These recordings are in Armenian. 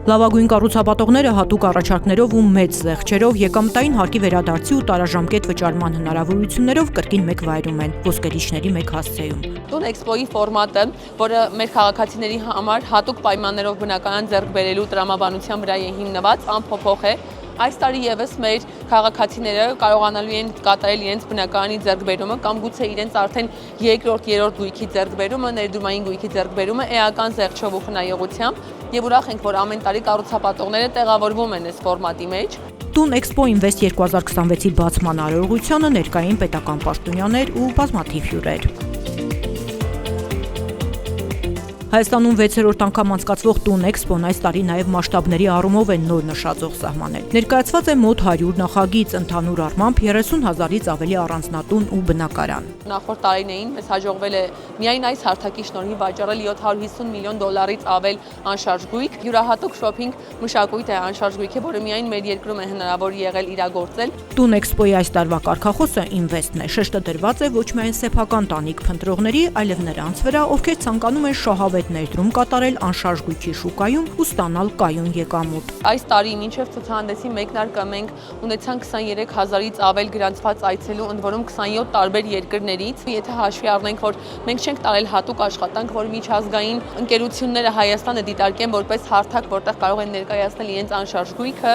Լավագույն կառուցապատողները հատուկ առաջարկներով ու մեծ զեղչերով եկամտային հարկի վերադարձի ու տարաժամկետ վճարման հնարավորություններով կրկին մեկ վայրում են ոսկերիչների մեկ հասցեում։ Տուն էքսպոյի ֆորմատը, որը մեր քաղաքացիների համար հատուկ պայմաններով բնականon ձեռք բերելու տրամաբանության վրա է հիմնված, անփոփոխ է։ Այս տարի եւս մեր քաղաքացիները կարողանալու են կատարել իրենց բնակարանի ձեռքբերումը կամ գուցե իրենց արդեն երկրորդ, երրորդ գույքի ձեռքբերումը, ներդրումային գույքի ձեռքբերումը էական զեղչով ու խնայողությամբ եւ ուրախ ենք, որ ամեն տարի կառուցապատողները տեղավորվում են այս ֆորմատի մեջ։ Տուն Էքսպո Ինվեստ 2026-ի բացման արարողությանը ներկային պետական պաշտոնյաներ ու բազմաթիվ հյուրեր։ Հայաստանում 6-րդ անգամ անցկացվող Տուն Էքսպոն այս տարի նաև մասշտաբների առումով է նոր նշաձող սահմանել։ Ներկայացված է մոտ 100 նախագիծ, ընդհանուր առմամբ 30,000-ից ավելի առանձնատուն ու բնակարան։ Նախորդ տարիներին մեզ հաջողվել է միայն այս հարթակի շնորհիվ վաճառել $750 միլիոն ավել անշարժ գույք։ Յուրահատուկ շոփինգ մշակույթ է անշարժ գույքը, որը միայն մեր երկրում է հնարավոր եղել իրագործել։ Տուն Էքսպոյի այս տարվա կարգախոսը Ինվեստն է։ Շեշտը դրված է ոչ միայն սեփական տանիք փնտրողների, այլև նրանց վրա, ովքեր ցանկանում են շահավետ ներդրում կատարել անշարժ գույքի շուկայում ու ստանալ կայուն եկամուտ։ Այս տարի մինչև ցուցահանդեսի մեկնարկը մենք ունեցանք 23,000-ից ավել գրանցված այցելու, ընդ որում 27 տարբեր երկրներից։ Եթե հաշվի առնենք, որ մենք չենք տարել հատուկ աշխատանք, որ միջազգային ընկերությունները Հայաստանը դիտարկեն որպես հարթակ, որտեղ կարող են ներկայացնել իրենց անշարժ գույքը,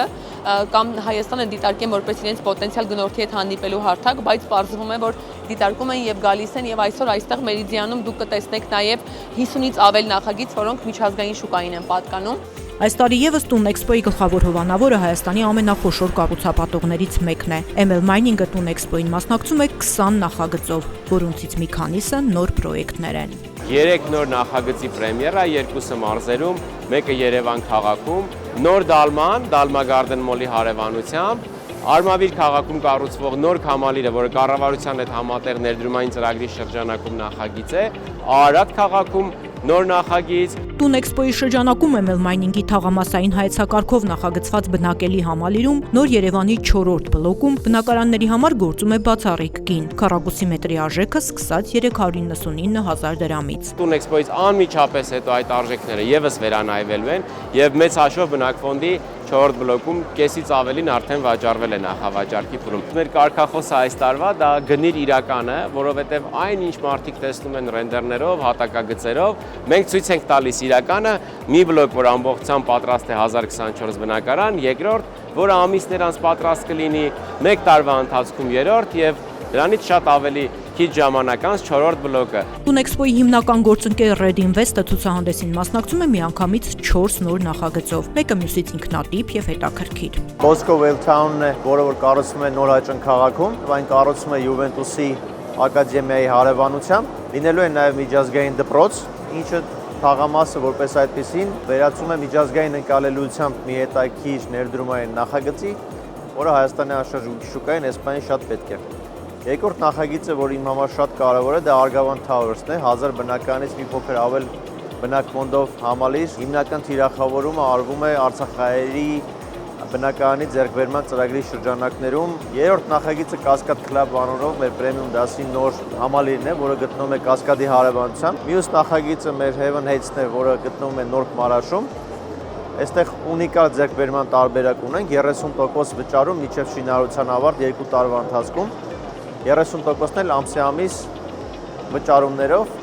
կամ Հայաստանը դիտարկեն որպես իրենց պոտենցիալ գնորդի հետ հանդիպելու հարթակ, բայց պարզվում է, որ դիտարկում են եւ գալիս են եւ այսօր այստեղ Մերիդիանում դուք կտեսնեք նաեւ 50-ից ավել նախագիծ, որոնք միջազգային շուկային են պատկանում։ Այս տարի եւս Տուն Էքսպոյի գլխավոր հովանավորը Հայաստանի ամենախոշոր կառուցապատողներից մեկն է։ ML Mining-ը Տուն Էքսպոյին մասնակցում է 20 նախագծով, որոնցից մի քանիսը նոր պրոյեկտներ են։ 3 նոր նախագծի պրեմիերա, 2-ը մարզերում, մեկը Երևան քաղաքում, նոր Դալմա Garden Mall-ի հարևանությամբ, Արմավիր քաղաքում կառուցվող նոր քամալիրը, որը կառավարության հետ համատեղ ներդրումային ծրագրի շրջանակում նախագիծ է, Արարատ քաղաքում նոր նախագիծ։ Տուն Էքսպոյի շրջանակում ML Mining-ի թաղամասային հայեցակարգով նախագծված բնակելի համալիրում նոր Երևանի 4-րդ բլոկում բնակարանների համար գործում է բացառիկ գին։ Քառակուսի մետրի արժեքը սկսած 399,000 դրամից։ Տուն Էքսպոյից անմիջապես հետո այդ արժեքները եւս վերանայվելու են եւ մեծ հաշվով բնակֆոնդի 4-րդ բլոկում կեսից ավելին արդեն վաճառվել է նախավաճառքի փուլում։ Մեր կարգախոսը այս տարվա դա գնիր իրականը, որովհետև այն ինչ մարդիկ տեսնում են ռենդերներով, հատակագծերով, մենք ցույց ենք տալիս իրականը, մի բլոկ, որ ամբողջությամբ պատրաստ է 1024 բնակարան, երկրորդ, որը ամիսներ անց պատրաստ կլինի, 1 տարվա ընթացքում երրորդ եւ դրանից շատ ավելի քիչ ժամանակ անց 4-րդ բլոկը։ Տուն Էքսպոյի հիմնական գործընկեր Red Invest-ը ցուցահանդեսին մասնակցում է միանգամից 4 նոր նախագծով, մեկը մյուսից ինքնատիպ եւ հետաքրքիր։ Bosco Welltown-ն է, որը որ կառուցվում է Նորաճան քաղաքում, այն կառուցվում է Յուվենտուսի ակադեմիայի հարևանությամբ, լինելու է նաեւ միջազգային դպրոց, ինչը թաղամասը որպես այդպեսին վերածում է միջազգային ընկալելիությամբ մի հետաքրքիր ներդրումային նախագծի, որը Հայաստանի անշարժ շուկային այսպայն շատ պետք է։ Երկրորդ նախագիծը, որ իմ համար շատ կարևոր է, դա Argavan Towers-ն է, 1000 բնակարանից մի փոքր ավել բնակմոնդով համալիր։ Հիմնական թիրախավորումը արվում է Արցախահայերի բնակարանի ձեռքբերման ծրագրի շրջանակներում։ Երրորդ նախագիծը Cascade Club անունով մեր պրեմիում դասի նոր համալիրն է, որը գտնվում է Կասկադի հարևանությամբ։ Մյուս նախագիծը մեր Heaven Heights-ն է, որը գտնվում է Նոր Մարաշում։ Այստեղ ունիկալ ձեռքբերման տարբերակ ունենք, 30% վճարում մինչև շինարարության ավարտ 2 տարվա ընթացքում, 30%-ն էլ ամսամիս վճարումներով։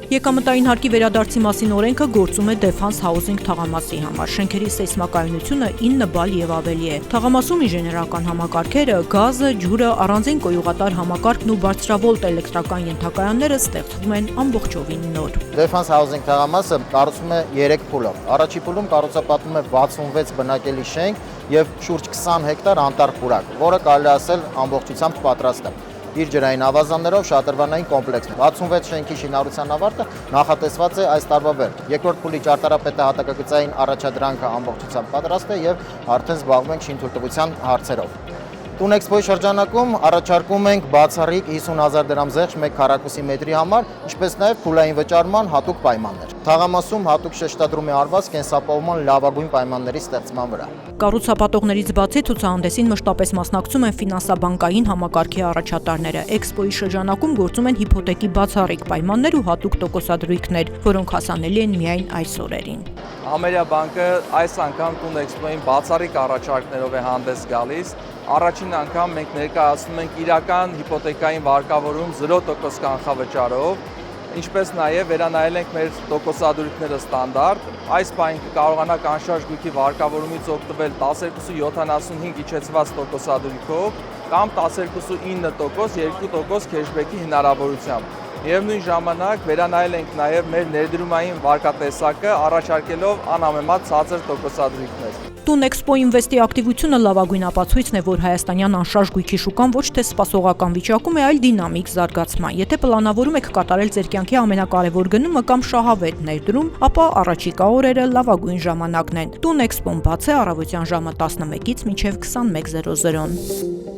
Եկամտային հարկի վերադարձի մասին օրենքը գործում է Defense Housing թաղամասի համար։ Շենքերի սեյսմակայունությունը 9 բալ եւ ավելի է։ Թաղամասում ինժեներական համակարգերը, գազը, ջուրը, առանձին կոյուղատար համակարգն ու բարձրավոլտ էլեկտրական ենթակայանները ստեղծվում են ամբողջովին նոր։ Defense Housing թաղամասը կառուցվում է 3 փուլով։ Առաջի փուլում կառուցապատվում է 66 բնակելի շենք եւ շուրջ 20 հեկտար անտառ պուրակ, որը կարելի ասել ամբողջությամբ պատրաստ է։ Իր ջրային ավազաններով շատրվանային կոմպլեքս։ 66 շենքի շինարարության ավարտը նախատեսված է այս տարվա վերջ։ Երկրորդ փուլի ճարտարապետի հատակագծային առաջադրանքը ամբողջությամբ պատրաստ է եւ արդեն զբաղվում ենք շինթույլտվության հարցերով։ Տուն էքսպոյի շրջանակում առաջարկում ենք բացառիկ 50,000 դրամ զեղչ 1 քառակուսի մետրի համար, ինչպես նաև փուլային վճարման հատուկ պայմաններ։ Թաղամասում հատուկ շեշտադրում է արված կենսապահովման լավագույն պայմանների ստեղծման վրա։ Կառուցապատողներից բացի ցուցահանդեսին մշտապես մասնակցում են ֆինանսաբանկային համակարգի առաջատարները։ Էքսպոյի շրջանակում գործում են հիփոթեկի բացառիկ պայմաններ ու հատուկ տոկոսադրույքներ, որոնք հասանելի են միայն այս օրերին։ Համերյա բանկը այս անգամ Տուն էքսպոյին բացառիկ առաջարկներով է հանդես գալիս։ Առաջին անգամ մենք ներկայացնում ենք իրական հիփոթեկային վարկավորում 0% կանխավճարով, ինչպես նաև վերանայել ենք մեր տոկոսադրույքները ստանդարտ։ Այս պահին կկարողանաք անշարժ գույքի վարկավորումից օգտվել 12.75 իջեցված տոկոսադրույքով կամ 12.9% 2% քեշբեքի հնարավորությամբ։ Միևնույն ժամանակ վերանայել ենք նաև մեր ներդրումային վարկատեսակը, առաջարկելով անհամեմատ ցածր տոկոսադրույքներ։ Տուն էքսպո ինվեստի ակտիվությունը լավագույն ապացույցն է, որ հայաստանյան անշարժ գույքի շուկան ոչ թե սպասողական վիճակում է, այլ դինամիկ զարգացման։ Եթե պլանավորում եք կատարել ձեր կյանքի ամենակարևոր գնումը կամ շահավետ ներդրում, ապա առաջիկա օրերը լավագույն ժամանակն են։ Տուն էքսպոն բաց է առավոտյան ժամը 11-ից մինչև 21:00-ն։